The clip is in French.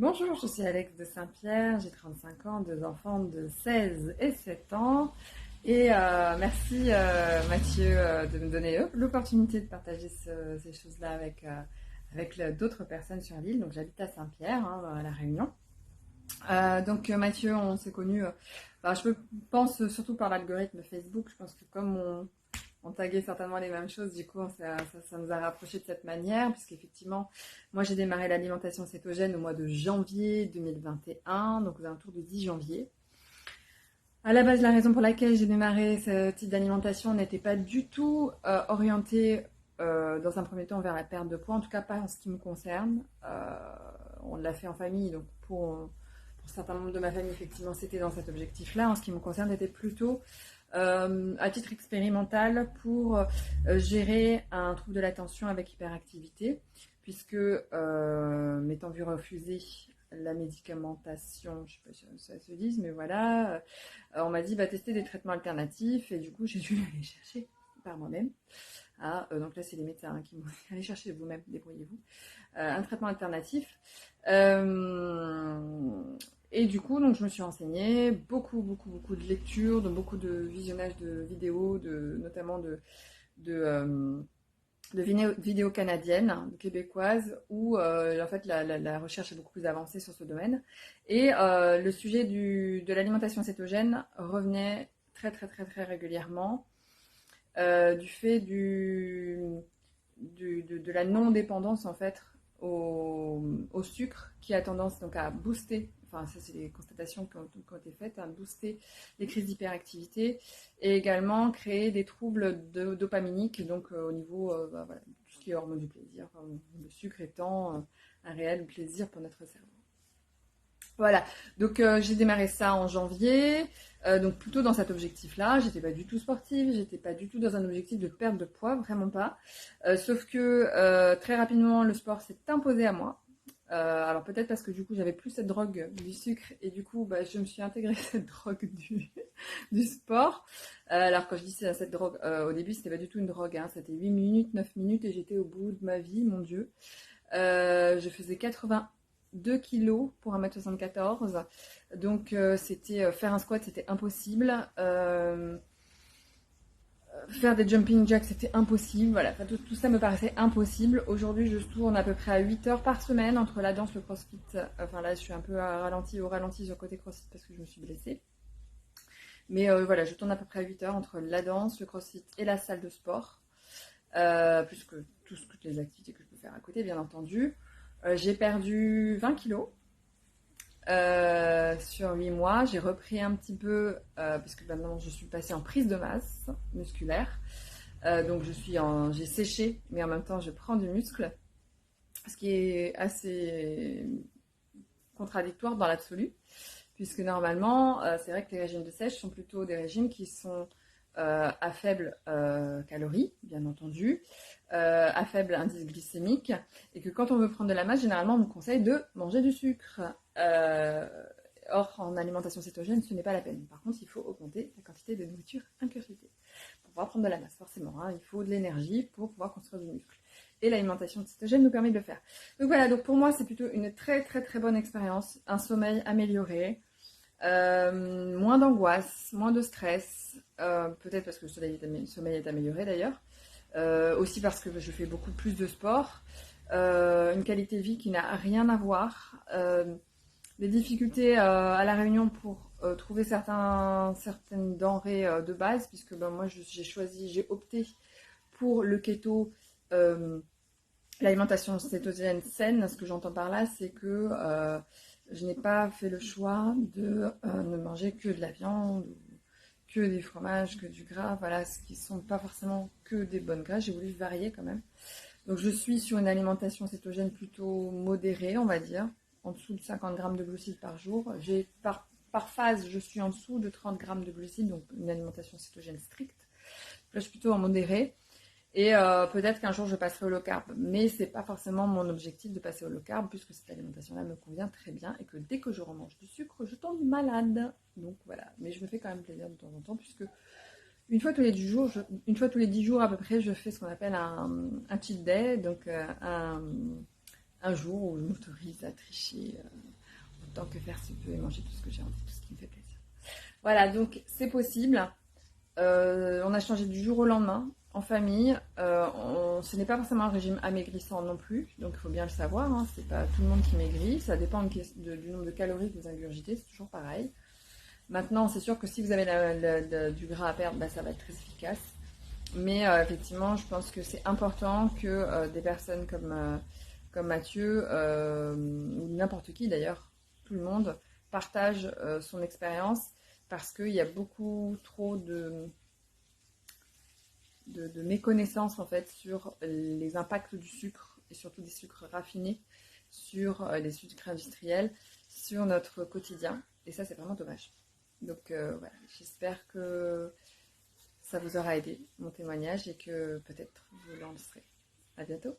Bonjour, je suis Alex de Saint-Pierre, j'ai 35 ans, deux enfants de 16 et 7 ans. Merci Mathieu de me donner l'opportunité de partager ces choses-là avec d'autres personnes sur l'île. Donc j'habite à Saint-Pierre, à La Réunion. Mathieu, on s'est connus, je pense surtout par l'algorithme Facebook. Je pense que comme on taguait certainement les mêmes choses, du coup ça nous a rapprochés de cette manière, puisqu'effectivement, moi j'ai démarré l'alimentation cétogène au mois de janvier 2021, donc aux alentours de 10 janvier. À la base, la raison pour laquelle j'ai démarré ce type d'alimentation n'était pas du tout orientée dans un premier temps vers la perte de poids, en tout cas pas en ce qui me concerne. On l'a fait en famille, donc pour certains membres de ma famille, effectivement, c'était dans cet objectif-là. En ce qui me concerne, c'était plutôt à titre expérimental pour gérer un trouble de l'attention avec hyperactivité, puisque m'étant vu refuser la médicamentation, je ne sais pas si ça se dit, mais voilà, on m'a dit tester des traitements alternatifs, et du coup j'ai dû aller chercher par moi-même. Donc là c'est les médecins qui m'ont dit allez chercher vous-même, débrouillez-vous, un traitement alternatif. Et du coup, donc, je me suis renseignée, beaucoup de lectures, donc beaucoup de visionnage de vidéos, notamment de vidéos canadiennes, québécoises, où en fait la recherche est beaucoup plus avancée sur ce domaine. Et le sujet de l'alimentation cétogène revenait très régulièrement du fait de la non-dépendance en fait au sucre, qui a tendance donc à booster, enfin ça c'est les constatations qui ont été faites, à booster les crises d'hyperactivité et également créer des troubles dopaminiques, donc au niveau voilà, tout ce qui est hormone du plaisir, enfin, le sucre étant un réel plaisir pour notre cerveau. Voilà, donc j'ai démarré ça en janvier, donc plutôt dans cet objectif-là. J'étais pas du tout sportive, j'étais pas du tout dans un objectif de perte de poids, vraiment pas. Sauf que très rapidement, le sport s'est imposé à moi. Alors peut-être parce que du coup, j'avais plus cette drogue du sucre, et du coup, je me suis intégrée cette drogue du sport. Alors quand je dis cette drogue, au début, c'était pas du tout une drogue, hein, c'était 8 minutes, 9 minutes, et j'étais au bout de ma vie, mon Dieu. Je faisais 82 kilos pour 1m74. Donc c'était faire un squat, c'était impossible. Faire des jumping jacks, c'était impossible. Voilà, tout ça me paraissait impossible. Aujourd'hui, je tourne à peu près à 8 heures par semaine entre la danse, le crossfit. Enfin là, je suis un peu au ralenti sur le côté crossfit parce que je me suis blessée. Mais voilà, je tourne à peu près à 8 heures entre la danse, le crossfit et la salle de sport. Plus que toutes les activités que je peux faire à côté, bien entendu. J'ai perdu 20 kilos sur 8 mois. J'ai repris un petit peu, puisque maintenant je suis passée en prise de masse musculaire. Donc j'ai séché, mais en même temps je prends du muscle, ce qui est assez contradictoire dans l'absolu, puisque normalement, c'est vrai que les régimes de sèche sont plutôt des régimes qui sont à faible calories, bien entendu, à faible indice glycémique, et que quand on veut prendre de la masse, généralement on nous conseille de manger du sucre. Or, en alimentation cétogène, ce n'est pas la peine. Par contre, il faut augmenter la quantité de nourriture incurgitée pour pouvoir prendre de la masse, forcément. Il faut de l'énergie pour pouvoir construire du muscle. Et l'alimentation cétogène nous permet de le faire. Donc voilà, donc pour moi, c'est plutôt une très bonne expérience. Un sommeil amélioré, moins d'angoisse, moins de stress, peut-être parce que le sommeil est amélioré d'ailleurs, aussi parce que je fais beaucoup plus de sport, une qualité de vie qui n'a rien à voir, des difficultés à La Réunion pour trouver certaines denrées de base, puisque moi j'ai opté pour le keto, l'alimentation cétogène saine. Ce que j'entends par là, c'est que je n'ai pas fait le choix de ne manger que de la viande, que des fromages, que du gras, voilà, ce qui ne sont pas forcément que des bonnes graisses. J'ai voulu varier quand même. Donc je suis sur une alimentation cétogène plutôt modérée, on va dire, en dessous de 50 grammes de glucides par jour. Par phase, je suis en dessous de 30 grammes de glucides, donc une alimentation cétogène stricte. Là, je suis plutôt en modéré. Et peut-être qu'un jour je passerai au low carb, mais c'est pas forcément mon objectif de passer au low carb, puisque cette alimentation-là me convient très bien, et que dès que je remange du sucre, je tombe malade. Donc voilà, mais je me fais quand même plaisir de temps en temps, puisque une fois tous les 10 jours à peu près, je fais ce qu'on appelle un cheat day, donc un jour où je m'autorise à tricher tant que faire se peut et manger tout ce que j'ai envie, tout ce qui me fait plaisir. Voilà, donc c'est possible. On a changé du jour au lendemain en famille. Ce n'est pas forcément un régime amaigrissant non plus, donc il faut bien le savoir. Hein, c'est pas tout le monde qui maigrit. Ça dépend du nombre de calories que vous ingurgitez, c'est toujours pareil. Maintenant, c'est sûr que si vous avez du gras à perdre, bah, ça va être très efficace. Mais effectivement, je pense que c'est important que des personnes comme Mathieu, ou n'importe qui d'ailleurs, tout le monde, partage son expérience parce qu'il y a beaucoup trop de méconnaissance en fait sur les impacts du sucre et surtout des sucres raffinés, sur les sucres industriels, sur notre quotidien. Et ça, c'est vraiment dommage. Donc voilà, j'espère que ça vous aura aidé, mon témoignage, et que peut-être vous lancerez. À bientôt.